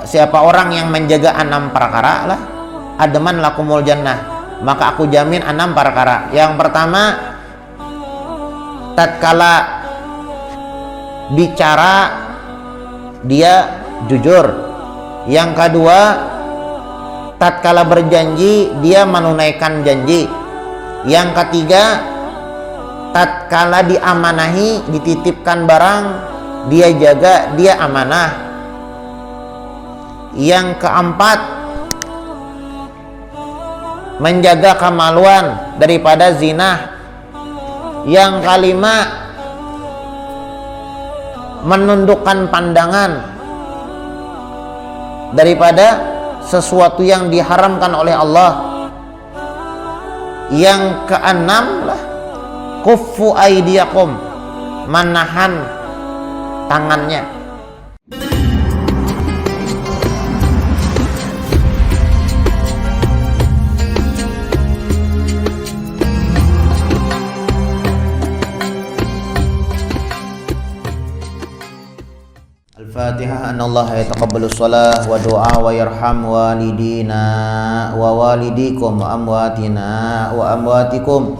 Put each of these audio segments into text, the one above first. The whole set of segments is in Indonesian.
siapa orang yang menjaga 6 perkara lah, adaman lakumul jannah, maka aku jamin 6 perkara. Yang pertama, tatkala bicara dia jujur. Yang kedua, tatkala berjanji dia menunaikan janji. Yang ketiga, tatkala diamanahi, dititipkan barang, dia jaga, dia amanah. Yang keempat, menjaga kemaluan daripada zina. Yang kelima, menundukkan pandangan daripada sesuatu yang diharamkan oleh Allah. Yang keenam lah, kuffu aidiyakum, menahan tangannya. Al-Fatihah. Anallaha yataqabbalu shalah wa du'a wa yarham walidina wa walidikum wa amwatina wa amwatikum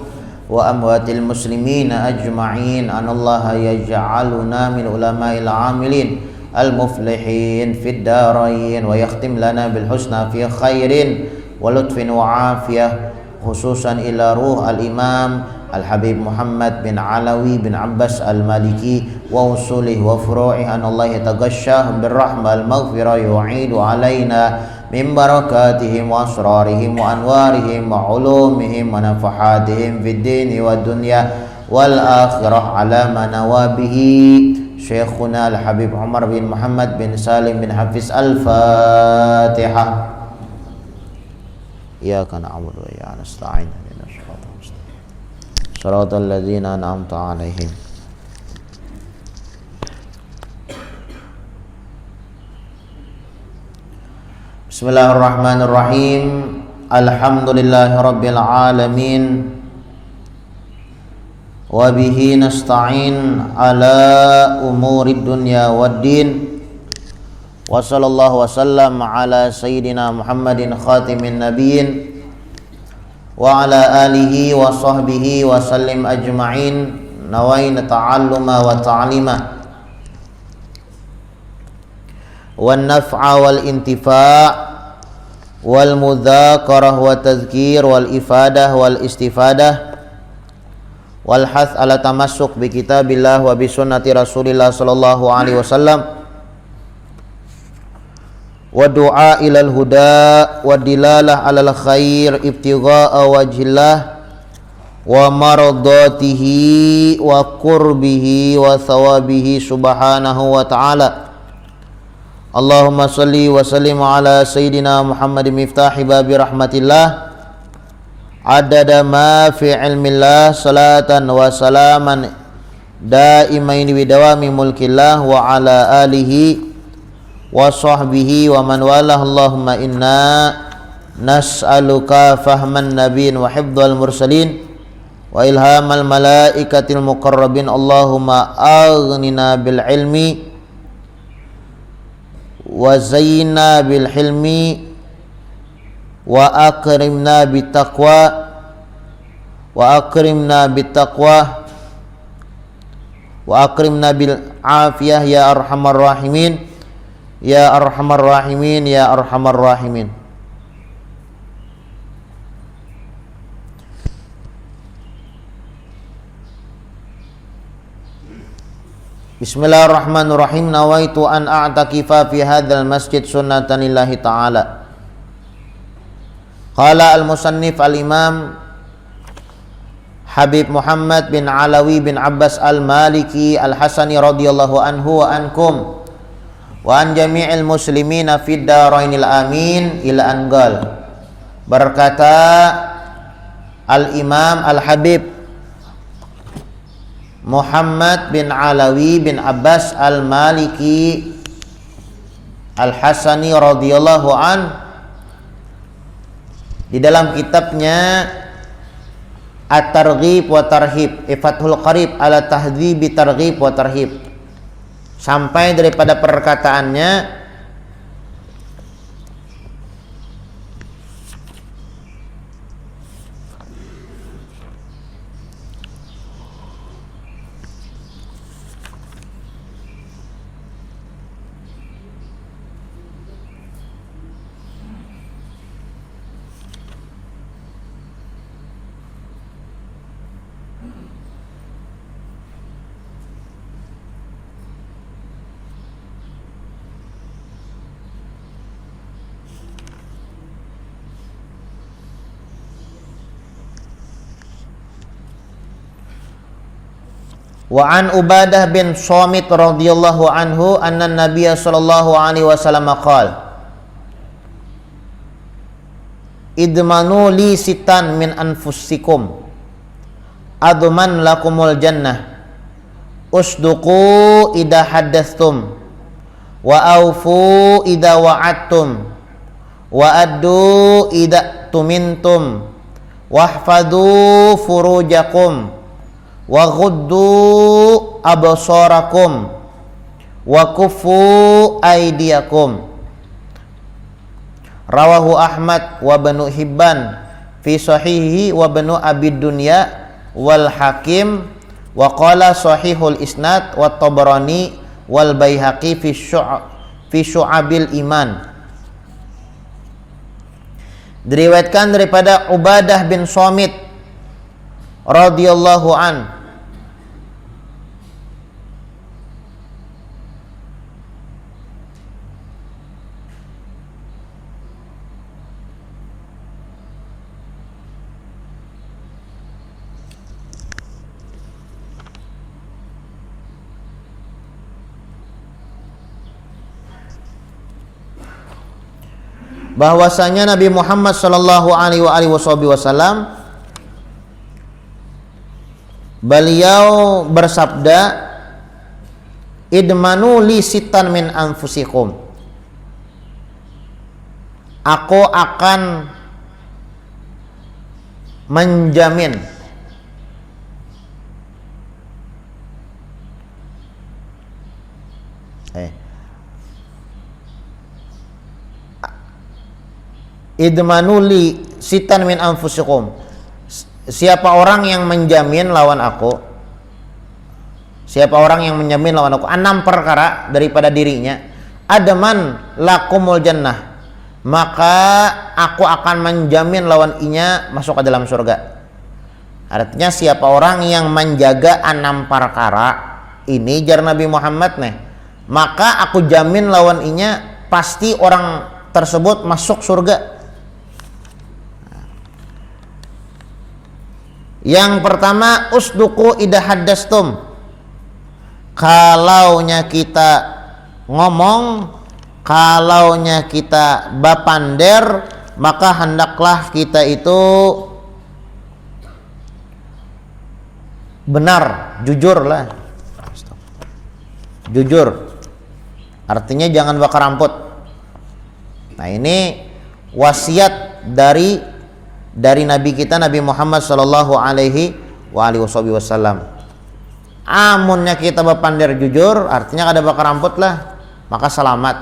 wa amwatil muslimina ajma'in. Anallaha yaj'aluna min ulama'il 'amilin al-muflihin fid darain wa yakhtim lana bil husna fi khairin wa lutfin wa afiyah, khususan ila ruh al-imam Al-Habib Muhammad bin Alawi bin Abbas Al-Maliki wa usulih wa furu'ih. Anallah yataghashshah birrahmah al-maghfirah yu'idu alaina min barakatihim wa asrarihim wa anwarihim wa ulumihim wa nafahatihim fid dini wa dunya wal akhirah ala manawabihi Syekhuna Al-Habib Umar bin Muhammad bin Salim bin Hafiz. Al-Fatihah. Iyyaka na'budu wa iyyaka nasta'in. Shiratal ladzina an'amta 'alaihim. Bismillahirrahmanirrahim. Alhamdulillahirabbil alamin. Wa bihi nasta'in ala umurid dunya waddin. Wa sallallahu wasallam ala sayyidina Muhammadin khatimin nabiyyin wa ala alihi wa sahbihi wa sallim ajma'in. Nawaina ta'alluma wa ta'lima wan naf'a wal intifa' wal mudzakarah wa tadhkir wal ifadah wal istifadah wal hath ala tamassuk bi kitabillah wa bi sunnati Rasulillah sallallahu alaihi wasallam wa du'a ilal huda wa dilalah alal khair ibtigha'a wajhillah wa maradatihi wa qurbihi wa thawabihi subhanahu wa ta'ala. Allahumma salli wa sallim ala sayyidina Muhammad miftahi babi rahmatillah adada ma fi ilmillah salatan wa salaman daimaini bidawami mulkillah wa ala alihi wa sahbihi wa man walah. Allahumma inna nas'aluka fahman nabiyyin wa hifdzal mursalin wa ilhamal malaikatil muqarrabin. Allahumma aghnina bil ilmi wa zayyinna bil hilmi wa akrimna bit taqwa wa akrimna bit taqwa wa akrimna bil afiyah ya arhamar rahimin. Ya arhamar rahimin, ya arhamar rahimin. Bismillahirrahmanirrahim. Nawaitu an a'takifa fi hadzal masjid sunnatan lillahi ta'ala. Qala al-musannif al-imam Habib Muhammad bin Alawi bin Abbas Al-Maliki Al-Hasani radhiyallahu anhu wa ankum wa an jami'il muslimina fid darainil amin ila angal. Berkata Al-Imam Al-Habib Muhammad bin Alawi bin Abbas Al-Maliki Al-Hasani radhiyallahu an di dalam kitabnya At-Targhib wa Tarhib, Fathul Qarib ala Tahdhibi Targhib wa Tarhib, sampai daripada perkataannya Wa an Ubadah bin Samit radhiyallahu anhu anna Nabiy sallallahu alaihi wasallam qala idmanu li sitan min anfusikum adman lakumul jannah usduqu idha haddatstum wa aufu idha wa'adtum wa addu idha tumintum wahfadhu furujakum wa ghuddu absarakum wa kuffu aydiyakum. Rawahu Ahmad wa Ibnu Hibban fi sahihi wa Ibnu Abi Dunya wal Hakim wa qala sahihul isnad wa Tabarani wal Baihaqi fi Syu'abil Iman. Diriwayatkan daripada Ubadah bin Samit radhiyallahu an bahwasanya Nabi Muhammad sallallahu alaihi wasallam beliau bersabda, idmanu li sitan min anfusikum, aku akan menjamin idmanu li sitan min anfusikum, siapa orang yang menjamin lawan aku, siapa orang yang menjamin lawan aku 6 perkara daripada dirinya, adman lakumul jannah, maka aku akan menjamin lawan inya masuk ke dalam surga. Artinya siapa orang yang menjaga 6 perkara ini jar Nabi Muhammad nih, maka aku jamin lawan inya pasti orang tersebut masuk surga. Yang pertama, usduqu idha haddastum, kalaunya kita ngomong, kalaunya kita bapander, maka hendaklah kita itu benar, jujur lah. Jujur artinya jangan bakar ramput. Nah, ini wasiat dari Nabi kita, Nabi Muhammad sallallahu alaihi wasallam. Amunnya kita berpandar jujur, artinya kada bakar ramput lah, maka selamat.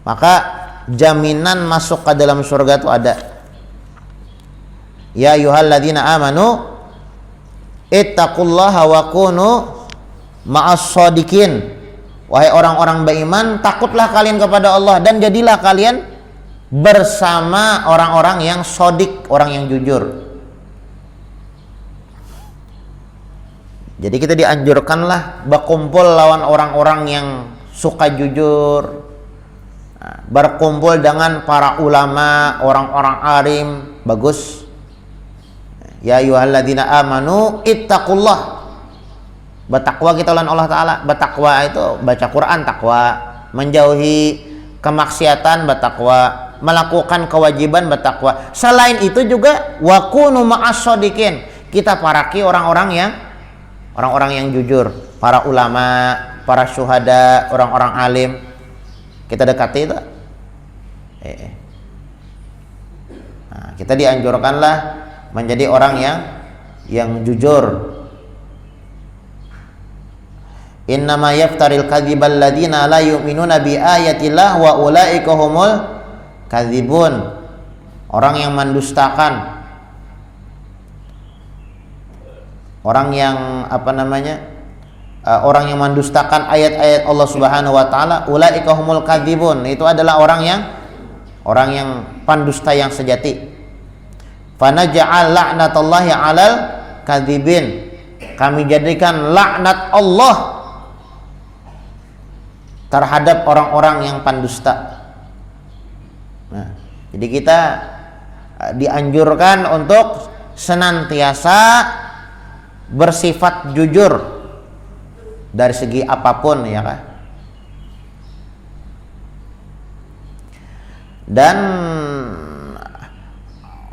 Maka jaminan masuk ke dalam surga itu ada. Ya ayyuhalladzina amanu ittaqullaha wa kunu ma'as shadiqin. Wahai orang-orang beriman, takutlah kalian kepada Allah dan jadilah kalian bersama orang-orang yang sodik, orang yang jujur. Jadi kita dianjurkanlah berkumpul lawan orang-orang yang suka jujur, berkumpul dengan para ulama, orang-orang alim, bagus. Ya ayyuhalladzina amanu ittaqullah, bertakwa kita lawan Allah Ta'ala. Bertakwa itu baca Quran takwa, menjauhi kemaksiatan bertakwa, melakukan kewajiban bertakwa. Selain itu juga wakunu ma'as shadiqin, kita paraki orang-orang yang jujur, para ulama, para syuhada, orang-orang alim, kita dekati itu. Nah, kita dianjurkanlah menjadi orang yang jujur. Innama yaftaril kadzibal ladzina la yu'minuna bi ayatillah wa ulaika humul kadzibun. Orang yang mendustakan, orang yang orang yang mendustakan ayat-ayat Allah Subhanahu wa taala, ulaika humul kadzibun, itu adalah orang yang pendusta yang sejati. Fanaj'al la'natallahi 'alal kadzibin, kami jadikan laknat Allah terhadap orang-orang yang pendusta. Nah, jadi kita dianjurkan untuk senantiasa bersifat jujur dari segi apapun, ya kan? Dan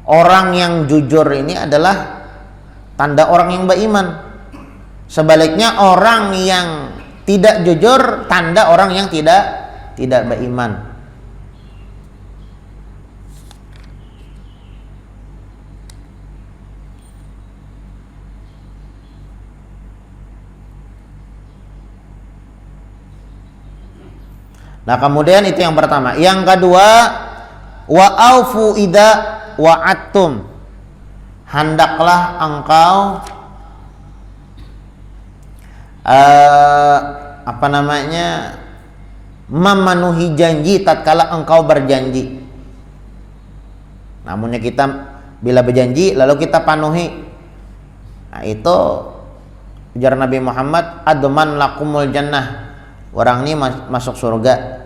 orang yang jujur ini adalah tanda orang yang beriman. Sebaliknya orang yang tidak jujur tanda orang yang tidak beriman. Nah, kemudian itu yang pertama. Yang kedua, wa aufu idza wa'attum. Hendaklah engkau memenuhi janji tatkala engkau berjanji. Namunnya kita bila berjanji lalu kita penuhi. Nah, itu ujar Nabi Muhammad, adman lakumul jannah. Orang ini masuk surga.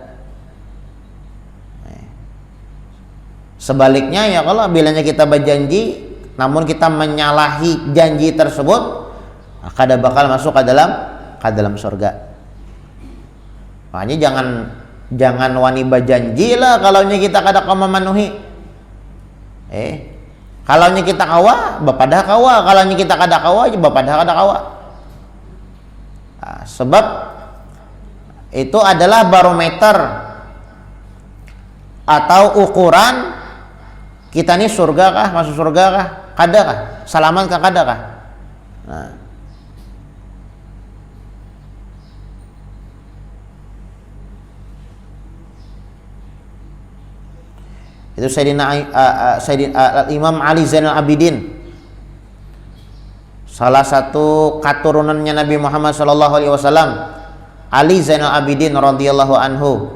Sebaliknya ya, kalau bilanya kita berjanji namun kita menyalahi janji tersebut, kada bakal masuk ke dalam surga. Makanya jangan wani berjanji lah kalau kita kada kau memenuhi. Kalau kita kawa, bapadah kawa. Kalau kita kada kawa, bapadah kada kawa. Nah, sebab itu adalah barometer atau ukuran kita nih surga kah, masuk surga kah, kada kah, selamat kah, kada kah. Nah, itu Sayyidina Imam Ali Zainal Abidin, salah satu keturunannya Nabi Muhammad SAW, Ali Zainal Abidin radhiyallahu anhu.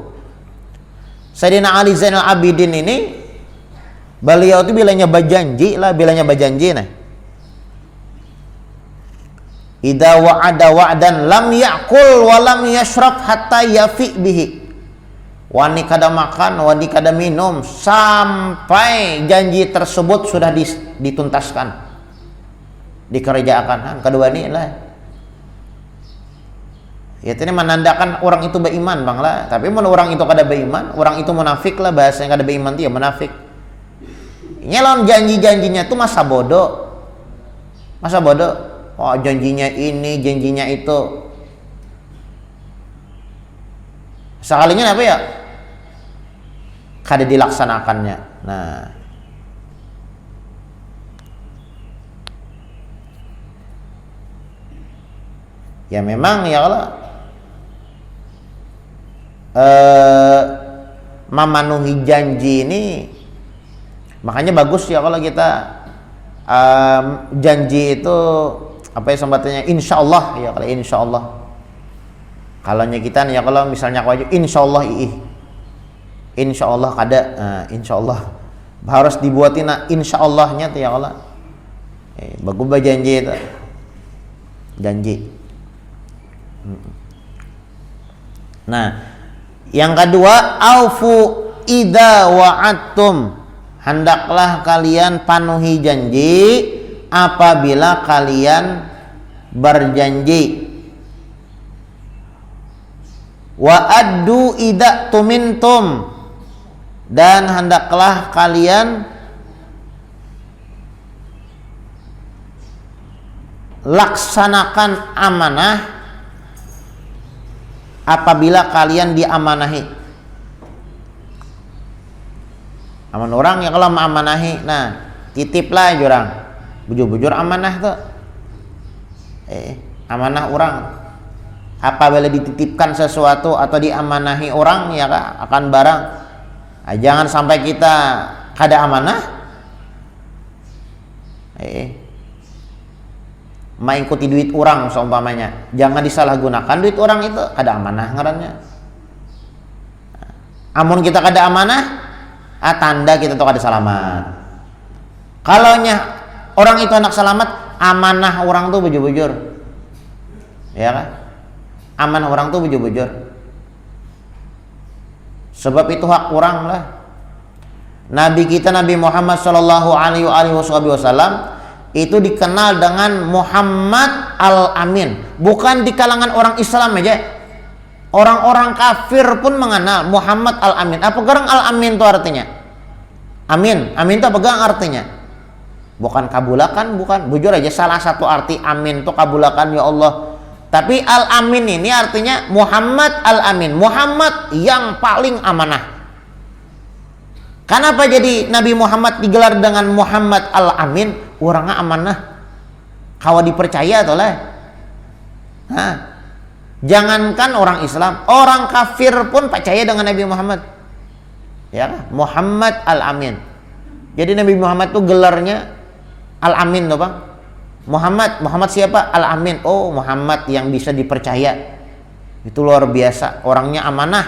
Sayyidina Ali Zainal Abidin ini, beliau itu bilanya berjanji nah. Idza wa'ada wa'dan lam ya'kul wa lam yashrab hatta yafi bihi. Wani kada makan, wani kada minum sampai janji tersebut sudah dituntaskan, dikerjakan. Kedua ini lah. Ya, ini menandakan orang itu beriman, Bang lah. Tapi mun orang itu kada beriman, orang itu munafik lah, bahasanya kada beriman itu ya munafik. Nyelon janji-janjinya itu masa bodoh. Oh, janjinya ini, janjinya itu. Sekalinya apa ya? Kada dilaksanakannya. Nah, ya memang ya kalau memenuhi janji ini, makanya bagus ya kalau kita janji itu apa ya sambatnya, insya Allah ya, kalau insya Allah. Kalau kita nih ya, kalau misalnya wajib insya Allah insya Allah kada, insya Allah harus dibuatin insya Allahnya tuh ya kalau bagus berjanji itu janji. Nah, yang kedua, aufu idza wa'adtum. Hendaklah kalian penuhi janji apabila kalian berjanji. Wa addu idza tumintum. Dan hendaklah kalian laksanakan amanah apabila kalian diamanahi. Aman orang ya kalau mengamanahi, nah titiplah jurang, bujur-bujur amanah tuh. Amanah orang. Apabila dititipkan sesuatu atau diamanahi orang ya kak, akan barang. Nah, jangan sampai kita kada amanah. Mengikuti duit orang seumpamanya. Jangan disalahgunakan duit orang itu, kada amanah ngarannya. Amun kita kada amanah, tanda kita tuh kada selamat. Kalau orang itu anak selamat, amanah orang tuh bujur-bujur, ya kan? Amanah orang tuh bujur-bujur. Sebab itu hak orang lah. Nabi kita Nabi Muhammad Shallallahu Alaihi Wasallam itu dikenal dengan Muhammad Al-Amin. Bukan di kalangan orang Islam aja, orang-orang kafir pun mengenal Muhammad Al-Amin. Apa gerang Al-Amin itu artinya? Amin, amin itu apa gerang artinya? Bukan kabulakan, bukan. Bujur aja salah satu arti amin itu kabulakan ya Allah. Tapi Al-Amin ini artinya Muhammad Al-Amin, Muhammad yang paling amanah. Kenapa jadi Nabi Muhammad digelar dengan Muhammad Al-Amin? Orangnya amanah, kawa dipercaya atau lah. Jangankan orang Islam, orang kafir pun percaya dengan Nabi Muhammad. Ya, Muhammad Al-Amin. Jadi Nabi Muhammad tuh gelarnya Al-Amin loh Bang. Muhammad siapa? Al-Amin. Oh, Muhammad yang bisa dipercaya. Itu luar biasa, orangnya amanah.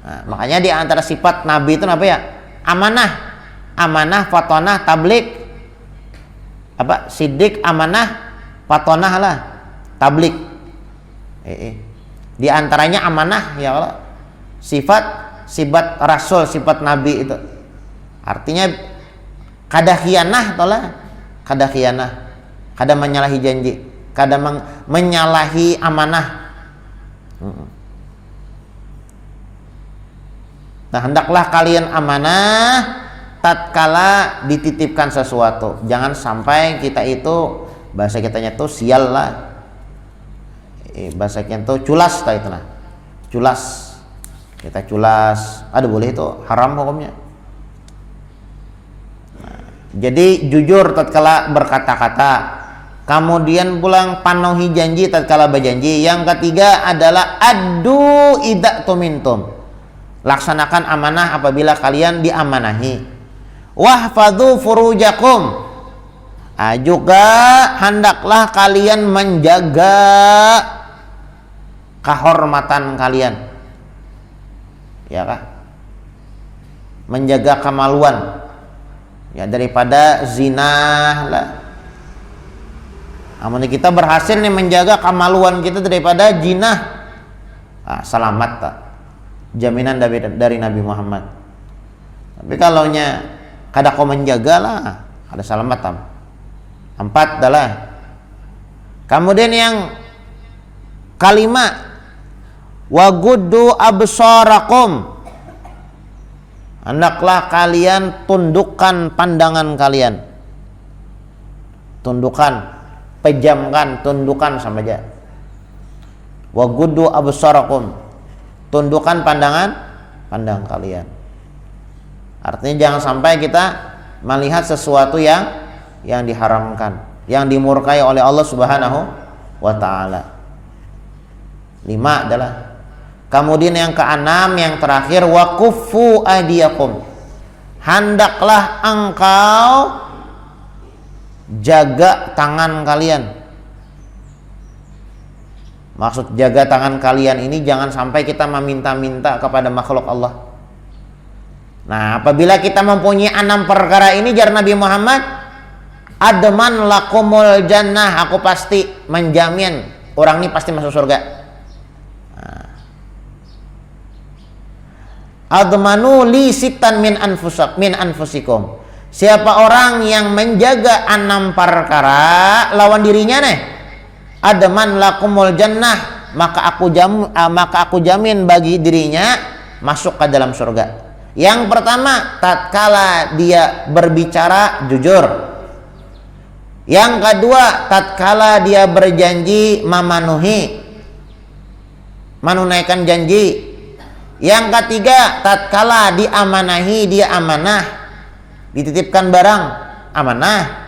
Nah, makanya di antara sifat Nabi itu apa ya? Amanah, fatonah, tablik, apa? Sidik, amanah, fatonah lah, tablik. Di antaranya amanah ya Allah. Sifat Rasul, sifat Nabi itu. Artinya kada khianah tolah, kada khianah, kada menyalahi janji, kada menyalahi amanah. Nah, hendaklah kalian amanah tatkala dititipkan sesuatu. Jangan sampai kita itu, bahasa kitanya tuh sial lah. Bahasa kita tuh culas lah itu nah. Culas. Kita culas. Aduh boleh itu haram hukumnya. Nah, jadi jujur tatkala berkata-kata. Kemudian pulang penuhi janji tatkala berjanji. Yang ketiga adalah addu idza tumintum. Laksanakan amanah apabila kalian diamanahi. Wahfadzu furujakum. Juga hendaklah kalian menjaga kehormatan kalian. Ya kah? Menjaga kemaluan. Ya, daripada zina lah. Amun kita berhasil nih menjaga kemaluan kita daripada zina. Selamat tak? Jaminan dari Nabi Muhammad. Tapi kalau kada kau menjaga lah, ada selamat tam. 4 adalah. Kemudian yang kelima, waguddu absarakum. Hendaklah kalian tundukkan pandangan kalian. Tundukkan, pejamkan, tundukkan sama aja. Waguddu absarakum. Tundukkan pandang kalian. Artinya jangan sampai kita melihat sesuatu yang diharamkan, yang dimurkai oleh Allah Subhanahu wa taala. 5 adalah. Kemudian yang keenam, yang terakhir, waquffu aydiyakum. Hendaklah engkau jaga tangan kalian. Maksud jaga tangan kalian ini jangan sampai kita meminta-minta kepada makhluk Allah. Nah, apabila kita mempunyai 6 perkara ini, jar Nabi Muhammad, adman lakumul jannah, aku pasti menjamin orang ini pasti masuk surga. Admanu li sitan min anfusikum. Siapa orang yang menjaga 6 perkara lawan dirinya nih, adman lakumul jannah, maka aku jamin bagi dirinya masuk ke dalam surga. Yang pertama, tatkala dia berbicara jujur. Yang kedua, tatkala dia berjanji menunaikan janji. Yang ketiga, tatkala diamanahi dia amanah, dititipkan barang amanah.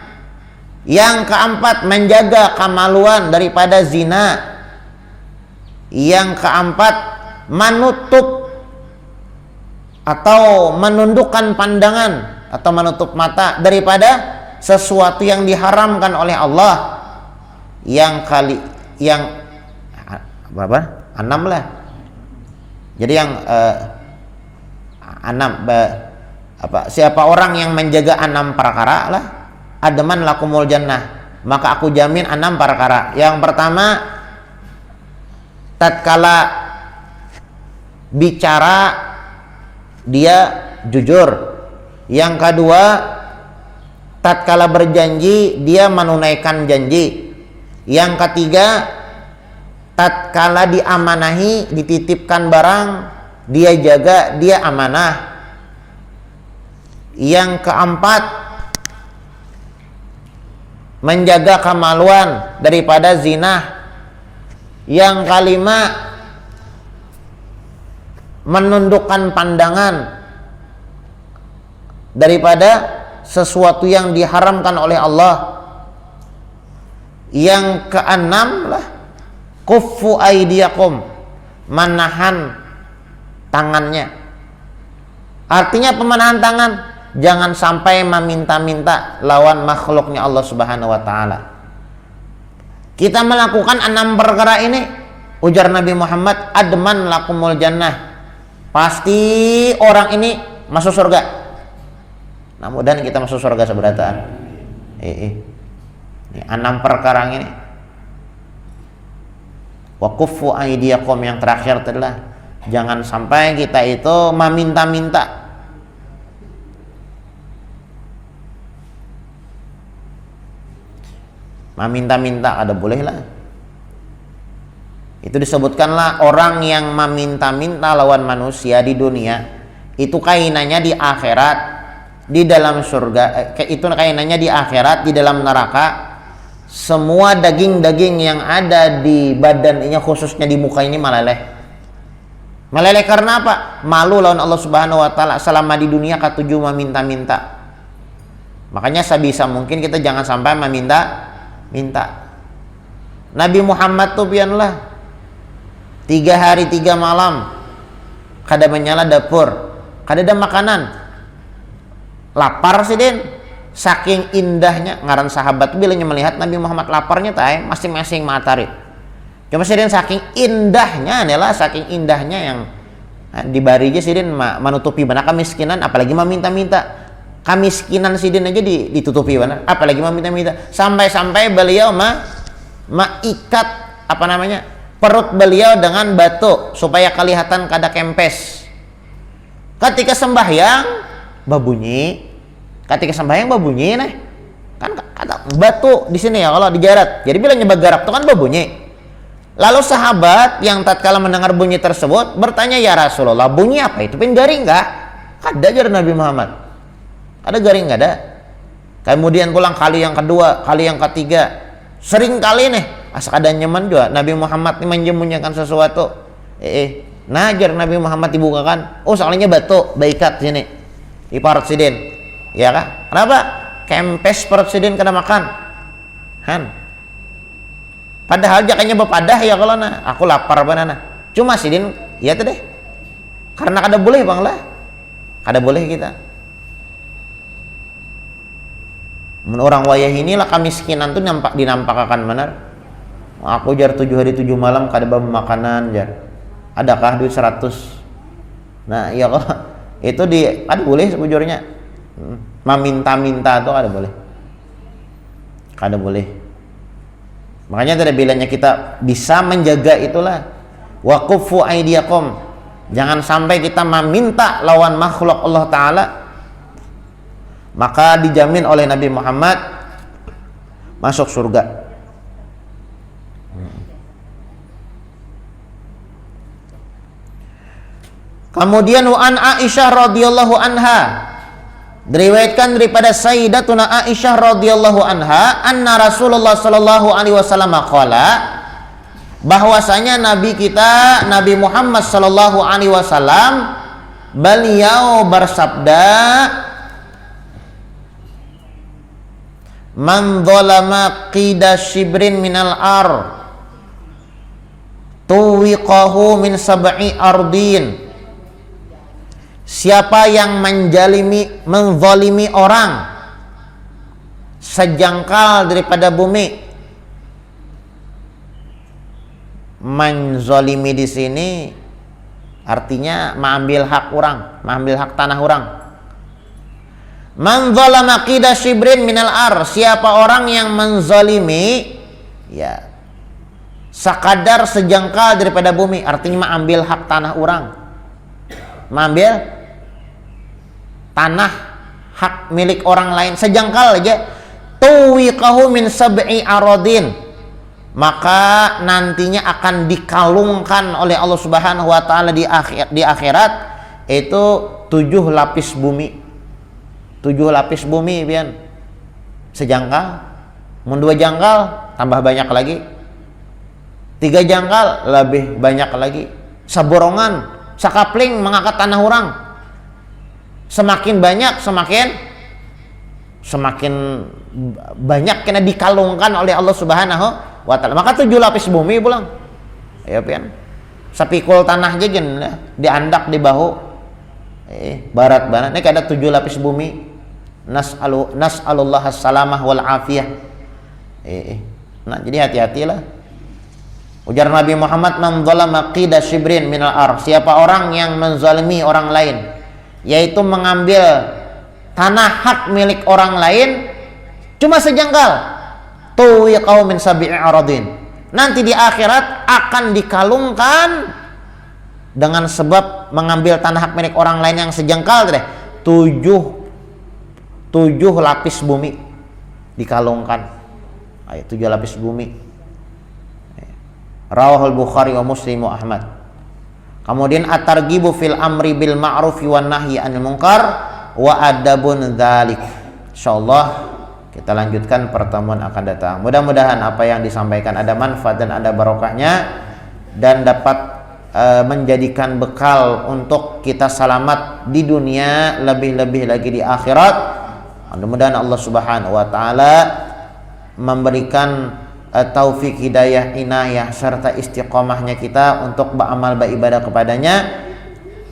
Yang keempat, menjaga kemaluan daripada zina. Yang keempat, menutup atau menundukkan pandangan atau menutup mata daripada sesuatu yang diharamkan oleh Allah. Yang berapa? 6 lah. Jadi yang 6 siapa orang yang menjaga 6 perkara lah, adman lakumul jannah, maka aku jamin 6 perkara. Yang pertama, tatkala bicara dia jujur. Yang kedua, tatkala berjanji dia menunaikan janji. Yang ketiga, tatkala diamanahi, dititipkan barang, dia jaga, dia amanah. Yang keempat, menjaga kemaluan daripada zina. Yang kelima, menundukkan pandangan daripada sesuatu yang diharamkan oleh Allah. Yang keenam lah, kuffu aidiyakum, menahan tangannya. Artinya pemenahan tangan, jangan sampai meminta-minta lawan makhluknya Allah Subhanahu wa taala. Kita melakukan 6 perkara ini, ujar Nabi Muhammad, adman lakumul jannah. Pasti orang ini masuk surga. Nah, mudah kita masuk surga seberataan. Ini 6 perkara ini. Wa kuffu aydiyakum, yang terakhir adalah jangan sampai kita itu meminta-minta. Meminta-minta ada boleh lah. Itu disebutkanlah orang yang meminta-minta lawan manusia di dunia, itu kainannya di akhirat di dalam surga, itu kainannya di akhirat di dalam neraka. Semua daging-daging yang ada di badannya, khususnya di muka ini meleleh. Meleleh karena apa? Malu lawan Allah Subhanahu wa taala selama di dunia katuju meminta-minta. Makanya sebisa mungkin kita jangan sampai meminta. Nabi Muhammad tuh pianlah 3 hari 3 malam kada menyala dapur, kada ada makanan, lapar sih den. Saking indahnya ngaran sahabat bilanya melihat Nabi Muhammad laparnya tay masing-masing matahari. Cuma sih den saking indahnya adalah saking indahnya yang dibarige sih den menutupi benar kemiskinan, apalagi meminta-minta. Kemiskinan sidin aja ditutupi benar, apalagi meminta-minta. Sampai-sampai beliau ikat perut beliau dengan batu supaya kelihatan kada kempes. Ketika sembahyang babunyi nih, kan kata batu di sini ya kalau dijarat. Jadi bila nyebab garap itu kan babunyi. Lalu sahabat yang tatkala mendengar bunyi tersebut bertanya, ya Rasulullah, bunyi apa itu? Garing enggak? Kada ajar Nabi Muhammad. Ada garing nggak ada. Kemudian pulang kali yang kedua, kali yang ketiga, sering kali nih asal ada nyaman juga Nabi Muhammad ini menyembunyikan sesuatu. Najar Nabi Muhammad dibukakan, oh soalnya batu baikat sini di perut sidin, ya kan? Kenapa? Kempes perut sidin kena makan, han. Padahal jakanya bepadah ya kalau aku lapar banana. Cuma sidin, ya tuh deh, karena kada boleh bang lah, kada boleh kita. Orang wayah inilah kemiskinan tuh dinampakkan benar. Aku jar 7 hari 7 malam kada bawa makanan jar. Adakah duit 100? Nah, iya kok. Itu ada boleh sebujurnya. Meminta-minta tuh ada boleh. Kada boleh. Makanya tadi bilangnya kita bisa menjaga itulah. Wa kuffu aydiyakum. Jangan sampai kita meminta lawan makhluk Allah taala. Maka dijamin oleh Nabi Muhammad masuk surga. Kemudian wa an Aisyah radhiyallahu anha, diriwayatkan daripada Sayyidatuna Aisyah radhiyallahu anha, anna Rasulullah sallallahu alaihi wasallam qala, bahwasanya nabi kita Nabi Muhammad sallallahu alaihi wasallam beliau bersabda, man dzalama qida shibrin minal ar tuwiqahu min sab'i ardin. Siapa yang menzalimi orang sejengkal daripada bumi. Menzalimi di sini artinya mengambil hak orang, mengambil hak tanah orang. Man zalama qida shibrin minal ar, siapa orang yang menzalimi ya sekadar sejengkal daripada bumi, artinya mengambil hak tanah orang, mengambil tanah hak milik orang lain sejengkal aja, tuwiqahu min sab'i aradin, maka nantinya akan dikalungkan oleh Allah Subhanahu wa taala di akhirat itu 7 lapis bumi. 7 lapis bumi pian. Sejangkal, mun 2 jangkal tambah banyak lagi. 3 jangkal lebih banyak lagi. Saborongan, sakapling mengangkat tanah orang. Semakin banyak semakin banyak kena dikalungkan oleh Allah Subhanahu wa taala. Maka 7 lapis bumi pulang. Ya pian. Sapikul tanah aja gen diandak di bahu. Barat banget. Ini ada 7 lapis bumi. Nas'alullah as-salamah wal afiyah. Nah, jadi hati-hatilah. Ujar Nabi Muhammad, man zalama qida shibrin minal ar, siapa orang yang menzalimi orang lain, yaitu mengambil tanah hak milik orang lain cuma sejengkal, tuwiqahu min sab'i aradin, nanti di akhirat akan dikalungkan dengan sebab mengambil tanah hak milik orang lain yang sejengkal deh, 7 lapis bumi dikalungkan. Ayo 7 lapis bumi. Rawahul Bukhari wa Muslim wa Ahmad. Kemudian at-targhibu fil amri bil ma'ruf wan nahyi 'anil munkar wa adabun dzalik. Insyaallah kita lanjutkan pertemuan akan datang. Mudah-mudahan apa yang disampaikan ada manfaat dan ada barokahnya dan dapat menjadikan bekal untuk kita selamat di dunia, lebih-lebih lagi di akhirat. Mudah-mudahan Allah Subhanahu wa taala memberikan taufik, hidayah, inayah serta istiqomahnya kita untuk beramal beribadah kepadanya.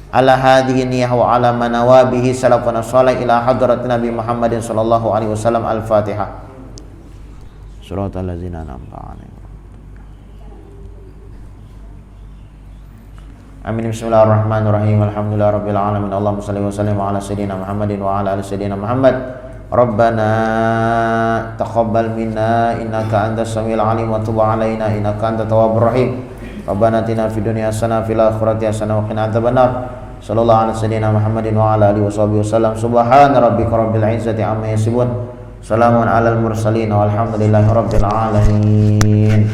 Ala hadhihi niyyah wa ala manawabihi salafun salih ila hadrat Nabi Muhammadin sallallahu alaihi wasallam. Al-Fatihah. Suratul ladzina an'amta 'alaihim. Amin. Bismillahirrahmanirrahim. Alhamdulillahirabbil alamin. Allahumma shalli wa sallim ala sayyidina Muhammadin wa ala ali sayyidina Muhammad. Rabbana taqabbal minna innaka antas samiul alim wa tub alaina innaka antat tawwabur rahim. Rabbana atina fid dunya hasanah fil akhirati hasanah wa qina adzabannar. Sallallahu alaihi wasallam Muhammadin wa ala alihi wasallam. Subhana rabbika rabbil izzati amma yasifun. Salamun alal mursalin walhamdulillahi rabbil alamin.